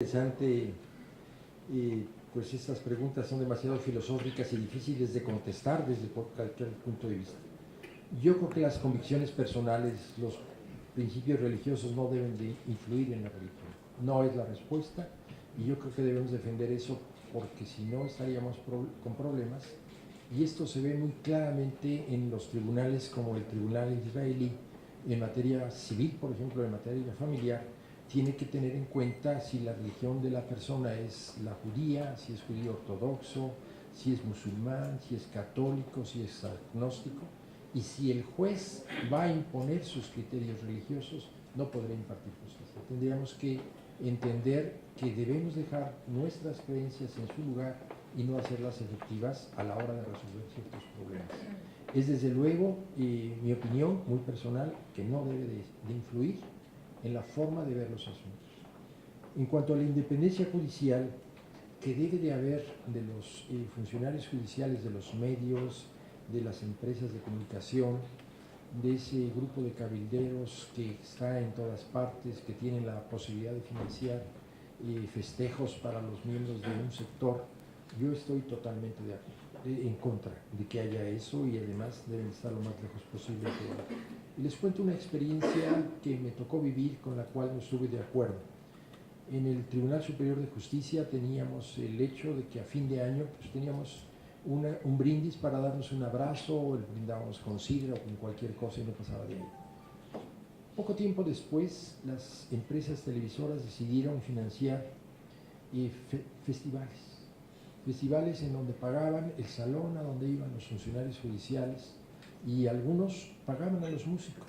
Interesante, pues estas preguntas son demasiado filosóficas y difíciles de contestar desde cualquier punto de vista. Yo creo que las convicciones personales, los principios religiosos no deben de influir en la religión. No es la respuesta y yo creo que debemos defender eso porque si no estaríamos con problemas. Y esto se ve muy claramente en los tribunales como el tribunal israelí en materia civil, por ejemplo, en materia familiar. Tiene que tener en cuenta si la religión de la persona es la judía, si es judío ortodoxo, si es musulmán, si es católico, si es agnóstico, y si el juez va a imponer sus criterios religiosos, no podrá impartir justicia. Tendríamos que entender que debemos dejar nuestras creencias en su lugar y no hacerlas efectivas a la hora de resolver ciertos problemas. Es desde luego mi opinión muy personal que no debe de influir en la forma de ver los asuntos. En cuanto a la independencia judicial que debe de haber de los funcionarios judiciales, de los medios, de las empresas de comunicación, de ese grupo de cabilderos que está en todas partes, que tienen la posibilidad de financiar festejos para los miembros de un sector, yo estoy totalmente en contra de que haya eso y además deben estar lo más lejos posible de ello. Y les cuento una experiencia que me tocó vivir con la cual no estuve de acuerdo. En el Tribunal Superior de Justicia teníamos el hecho de que a fin de año pues, teníamos un brindis para darnos un abrazo, brindábamos con sidra o con cualquier cosa y no pasaba de ahí. Poco tiempo después, las empresas televisoras decidieron financiar festivales en donde pagaban el salón a donde iban los funcionarios judiciales y algunos pagaban a los músicos.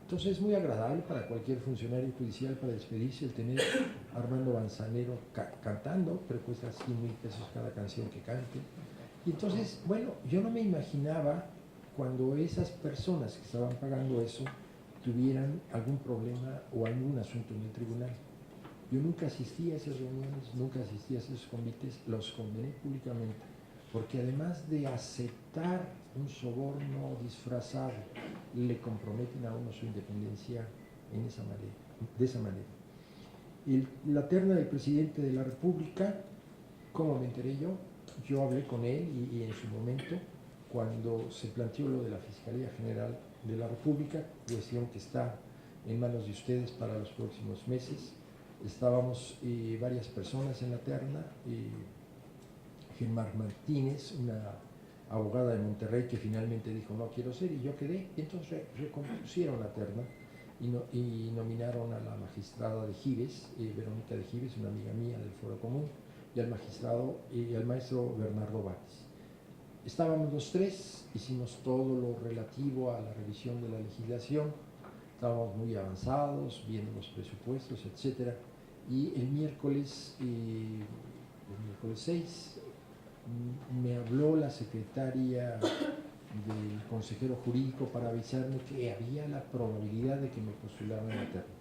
Entonces es muy agradable para cualquier funcionario judicial para despedirse el tener a Armando Manzanero cantando, pero cuesta 100,000 pesos cada canción que cante. Y entonces, bueno, yo no me imaginaba cuando esas personas que estaban pagando eso tuvieran algún problema o algún asunto en el tribunal. Yo nunca asistí a esas reuniones, nunca asistí a esos comités, los condené públicamente, porque además de aceptar un soborno disfrazado, le comprometen a uno su independencia de esa manera. La terna del presidente de la República, ¿cómo me enteré yo? Yo hablé con él y en su momento, cuando se planteó lo de la Fiscalía General de la República, cuestión que está en manos de ustedes para los próximos meses, estábamos varias personas en la terna, Gemar Martínez, una abogada de Monterrey que finalmente dijo no quiero ser y yo quedé, y entonces recompusieron la terna y nominaron a la magistrada de Gives, Verónica de Gives, una amiga mía del Foro Común, y al magistrado y al maestro Bernardo Bates. Estábamos los tres, hicimos todo lo relativo a la revisión de la legislación, estábamos muy avanzados, viendo los presupuestos, etcétera, y el miércoles 6 me habló la secretaria del consejero jurídico para avisarme que había la probabilidad de que me postularan a la terna.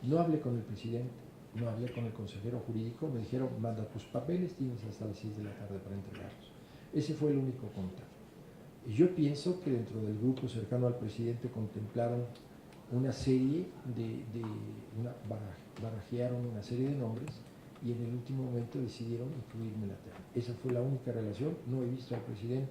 No hablé con el presidente, no hablé con el consejero jurídico, me dijeron manda tus papeles, tienes hasta las 6 de la tarde para entregarlos. Ese fue el único contacto. Y yo pienso que dentro del grupo cercano al presidente contemplaron una serie barajearon una serie de nombres y en el último momento decidieron incluirme en la terna. Esa fue la única relación, no he visto al presidente.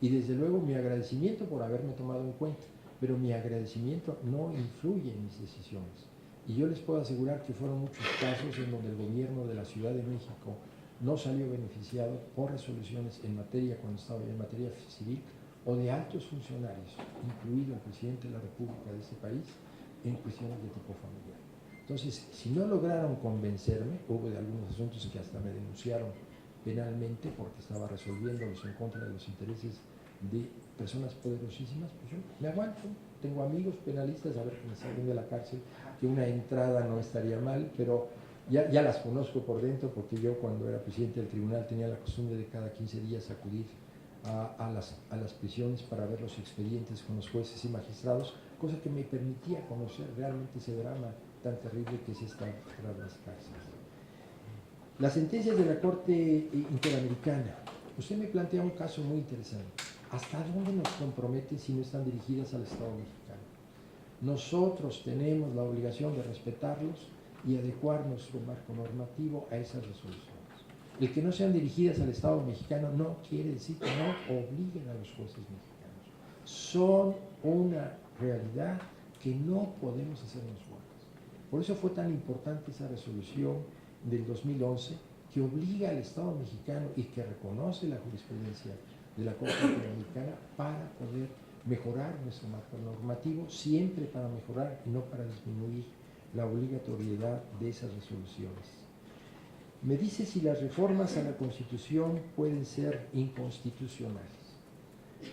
Y desde luego mi agradecimiento por haberme tomado en cuenta, pero mi agradecimiento no influye en mis decisiones. Y yo les puedo asegurar que fueron muchos casos en donde el gobierno de la Ciudad de México no salió beneficiado por resoluciones en materia, cuando estaba en materia civil, o de altos funcionarios, incluido el presidente de la República de este país, en cuestiones de tipo familiar. Entonces, si no lograron convencerme, hubo de algunos asuntos que hasta me denunciaron penalmente porque estaba resolviéndolos en contra de los intereses de personas poderosísimas, pues yo me aguanto, tengo amigos penalistas, a ver que me salgan de la cárcel, que una entrada no estaría mal, pero ya las conozco por dentro porque yo cuando era presidente del tribunal tenía la costumbre de cada 15 días acudir a las prisiones para ver los expedientes con los jueces y magistrados, cosa que me permitía conocer realmente ese drama tan terrible que es estar tras las cárceles. Las sentencias de la Corte Interamericana. Usted me plantea un caso muy interesante. ¿Hasta dónde nos comprometen si no están dirigidas al Estado mexicano? Nosotros tenemos la obligación de respetarlos y adecuar nuestro marco normativo a esas resoluciones. El que no sean dirigidas al Estado mexicano no quiere decir que no obliguen a los jueces mexicanos. Son una realidad que no podemos hacernos guardas. Por eso fue tan importante esa resolución del 2011 que obliga al Estado mexicano y que reconoce la jurisprudencia de la Corte Interamericana para poder mejorar nuestro marco normativo, siempre para mejorar y no para disminuir la obligatoriedad de esas resoluciones. Me dice si las reformas a la Constitución pueden ser inconstitucionales.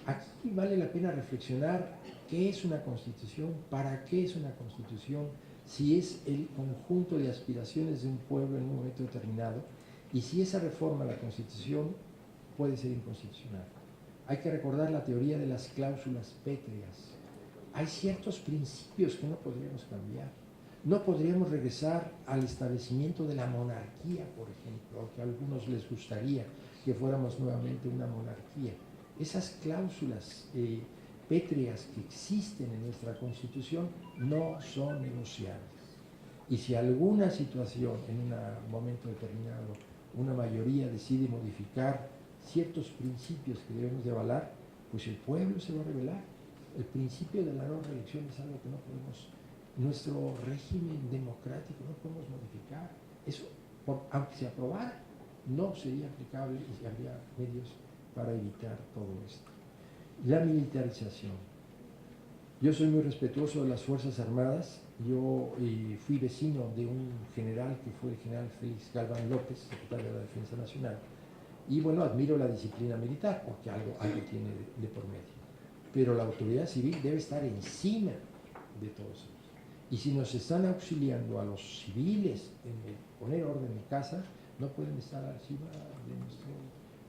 Aquí vale la pena reflexionar qué es una Constitución, para qué es una Constitución, si es el conjunto de aspiraciones de un pueblo en un momento determinado y si esa reforma a la Constitución puede ser inconstitucional. Hay que recordar la teoría de las cláusulas pétreas. Hay ciertos principios que no podríamos cambiar. No podríamos regresar al establecimiento de la monarquía, por ejemplo, aunque a algunos les gustaría que fuéramos nuevamente una monarquía. Esas cláusulas pétreas que existen en nuestra Constitución no son negociables. Y si alguna situación en un momento determinado una mayoría decide modificar ciertos principios que debemos de avalar, pues el pueblo se va a rebelar. El principio de la no reelección es algo que no podemos, nuestro régimen democrático no podemos modificar. Eso, aunque se aprobara, no sería aplicable y habría medios para evitar todo esto. La militarización. Yo soy muy respetuoso de las Fuerzas Armadas. Yo fui vecino de un general que fue el general Félix Galván López, secretario de la Defensa Nacional, y bueno, admiro la disciplina militar porque algo tiene de por medio. Pero la autoridad civil debe estar encima de todos ellos. Y si nos están auxiliando a los civiles en poner orden en casa, no pueden estar encima de nuestro...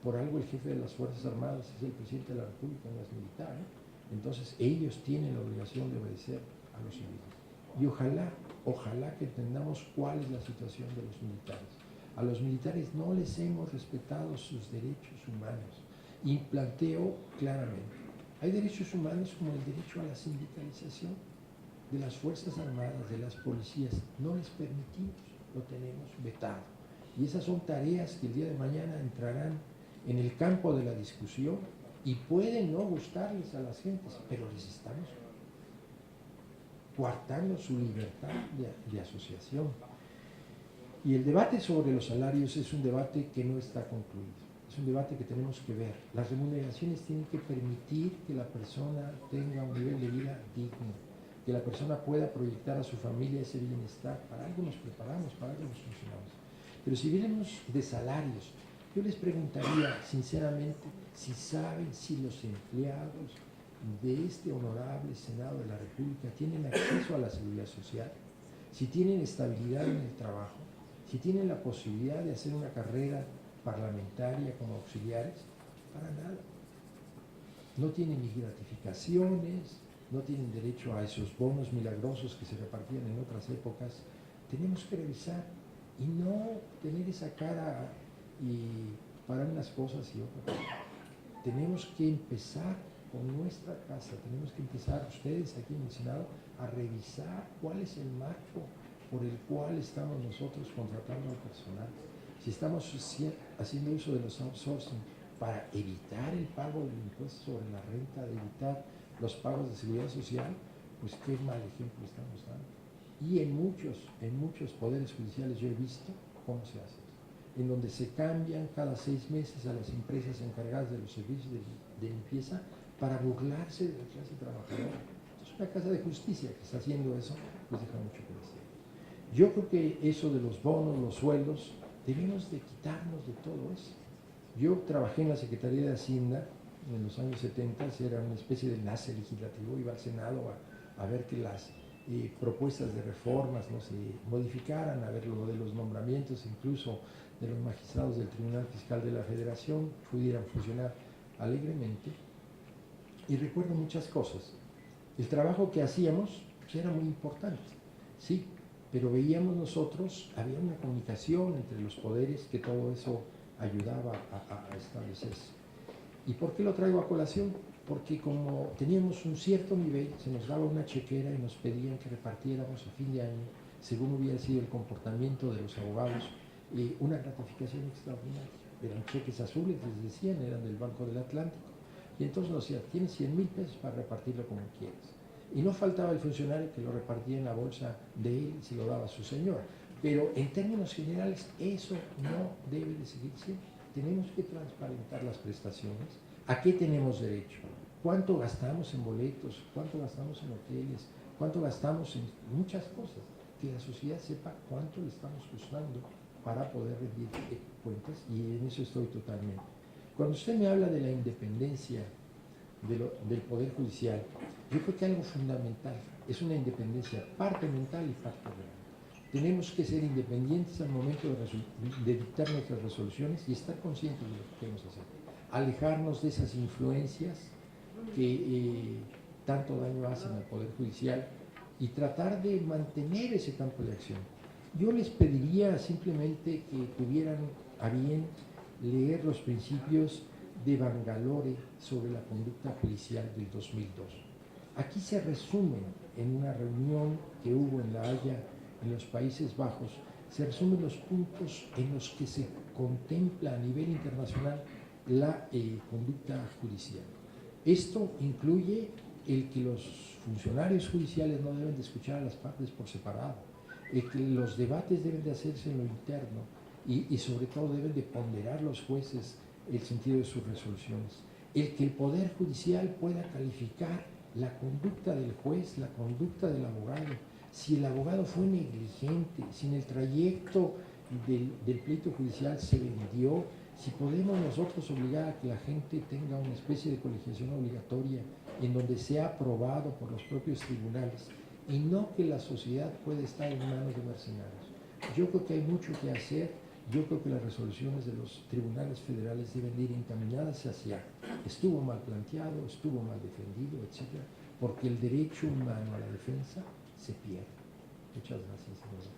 Por algo el jefe de las Fuerzas Armadas es el presidente de la República, no es militar, ¿eh? Entonces ellos tienen la obligación de obedecer a los civiles. Y ojalá que entendamos cuál es la situación de los militares. A los militares no les hemos respetado sus derechos humanos. Y planteo claramente, hay derechos humanos como el derecho a la sindicalización de las Fuerzas Armadas, de las policías. No les permitimos, lo tenemos vetado. Y esas son tareas que el día de mañana entrarán en el campo de la discusión y pueden no gustarles a las gentes, pero les estamos coartando su libertad de asociación. Y el debate sobre los salarios es un debate que no está concluido, es un debate que tenemos que ver. Las remuneraciones tienen que permitir que la persona tenga un nivel de vida digno, que la persona pueda proyectar a su familia ese bienestar. Para algo nos preparamos, para algo nos funcionamos. Pero si viéramos de salarios, yo les preguntaría sinceramente si saben si los empleados de este honorable Senado de la República tienen acceso a la seguridad social, si tienen estabilidad en el trabajo, si tienen la posibilidad de hacer una carrera parlamentaria como auxiliares. Para nada. No tienen ni gratificaciones, no tienen derecho a esos bonos milagrosos que se repartían en otras épocas. Tenemos que revisar y no tener esa cara y para unas cosas y otras. Tenemos que empezar con nuestra casa, tenemos que empezar ustedes aquí en el Senado a revisar cuál es el marco por el cual estamos nosotros contratando al personal. Si estamos haciendo uso de los outsourcing para evitar el pago del impuesto sobre la renta, de evitar los pagos de seguridad social, pues qué mal ejemplo estamos dando. Y en muchos poderes judiciales yo he visto cómo se hace, en donde se cambian cada 6 meses a las empresas encargadas de los servicios de limpieza para burlarse de la clase trabajadora. Es una casa de justicia que está haciendo eso, pues deja mucho que decir. Yo creo que eso de los bonos, los sueldos, debemos de quitarnos de todo eso. Yo trabajé en la Secretaría de Hacienda en los años 70, era una especie de enlace legislativo, iba al Senado a ver que las propuestas de reformas no se modificaran, a ver lo de los nombramientos, incluso de los magistrados del Tribunal Fiscal de la Federación, pudieran funcionar alegremente. Y recuerdo muchas cosas. El trabajo que hacíamos pues, era muy importante, sí, pero veíamos nosotros, había una comunicación entre los poderes que todo eso ayudaba a establecerse. ¿Y por qué lo traigo a colación? Porque como teníamos un cierto nivel, se nos daba una chequera y nos pedían que repartiéramos a fin de año según hubiera sido el comportamiento de los abogados, una gratificación extraordinaria. Eran cheques azules, les decían, eran del Banco del Atlántico. Y entonces nos decían, tienes 100,000 pesos para repartirlo como quieras. Y no faltaba el funcionario que lo repartía en la bolsa de él y se lo daba a su señora. Pero en términos generales, eso no debe de seguir siendo. Tenemos que transparentar las prestaciones. ¿A qué tenemos derecho? ¿Cuánto gastamos en boletos? ¿Cuánto gastamos en hoteles? ¿Cuánto gastamos en muchas cosas? Que la sociedad sepa cuánto le estamos costando para poder rendir cuentas, y en eso estoy totalmente. Cuando usted me habla de la independencia del Poder Judicial, yo creo que algo fundamental es una independencia parte mental y parte real. Tenemos que ser independientes al momento de dictar nuestras resoluciones y estar conscientes de lo que queremos hacer. Alejarnos de esas influencias que tanto daño hacen al Poder Judicial y tratar de mantener ese campo de acción. Yo les pediría simplemente que tuvieran a bien leer los principios de Bangalore sobre la conducta judicial del 2002. Aquí se resumen, en una reunión que hubo en La Haya, en los Países Bajos, se resumen los puntos en los que se contempla a nivel internacional la conducta judicial. Esto incluye el que los funcionarios judiciales no deben de escuchar a las partes por separado, el que los debates deben de hacerse en lo interno y sobre todo deben de ponderar los jueces el sentido de sus resoluciones, el que el Poder Judicial pueda calificar la conducta del juez, la conducta del abogado, si el abogado fue negligente, si en el trayecto del pleito judicial se vendió, si podemos nosotros obligar a que la gente tenga una especie de colegiación obligatoria en donde sea aprobado por los propios tribunales y no que la sociedad pueda estar en manos de mercenarios. Yo creo que hay mucho que hacer. Yo creo que las resoluciones de los tribunales federales deben ir encaminadas hacia estuvo mal planteado, estuvo mal defendido, etc., porque el derecho humano a la defensa se pierde. Muchas gracias, señora.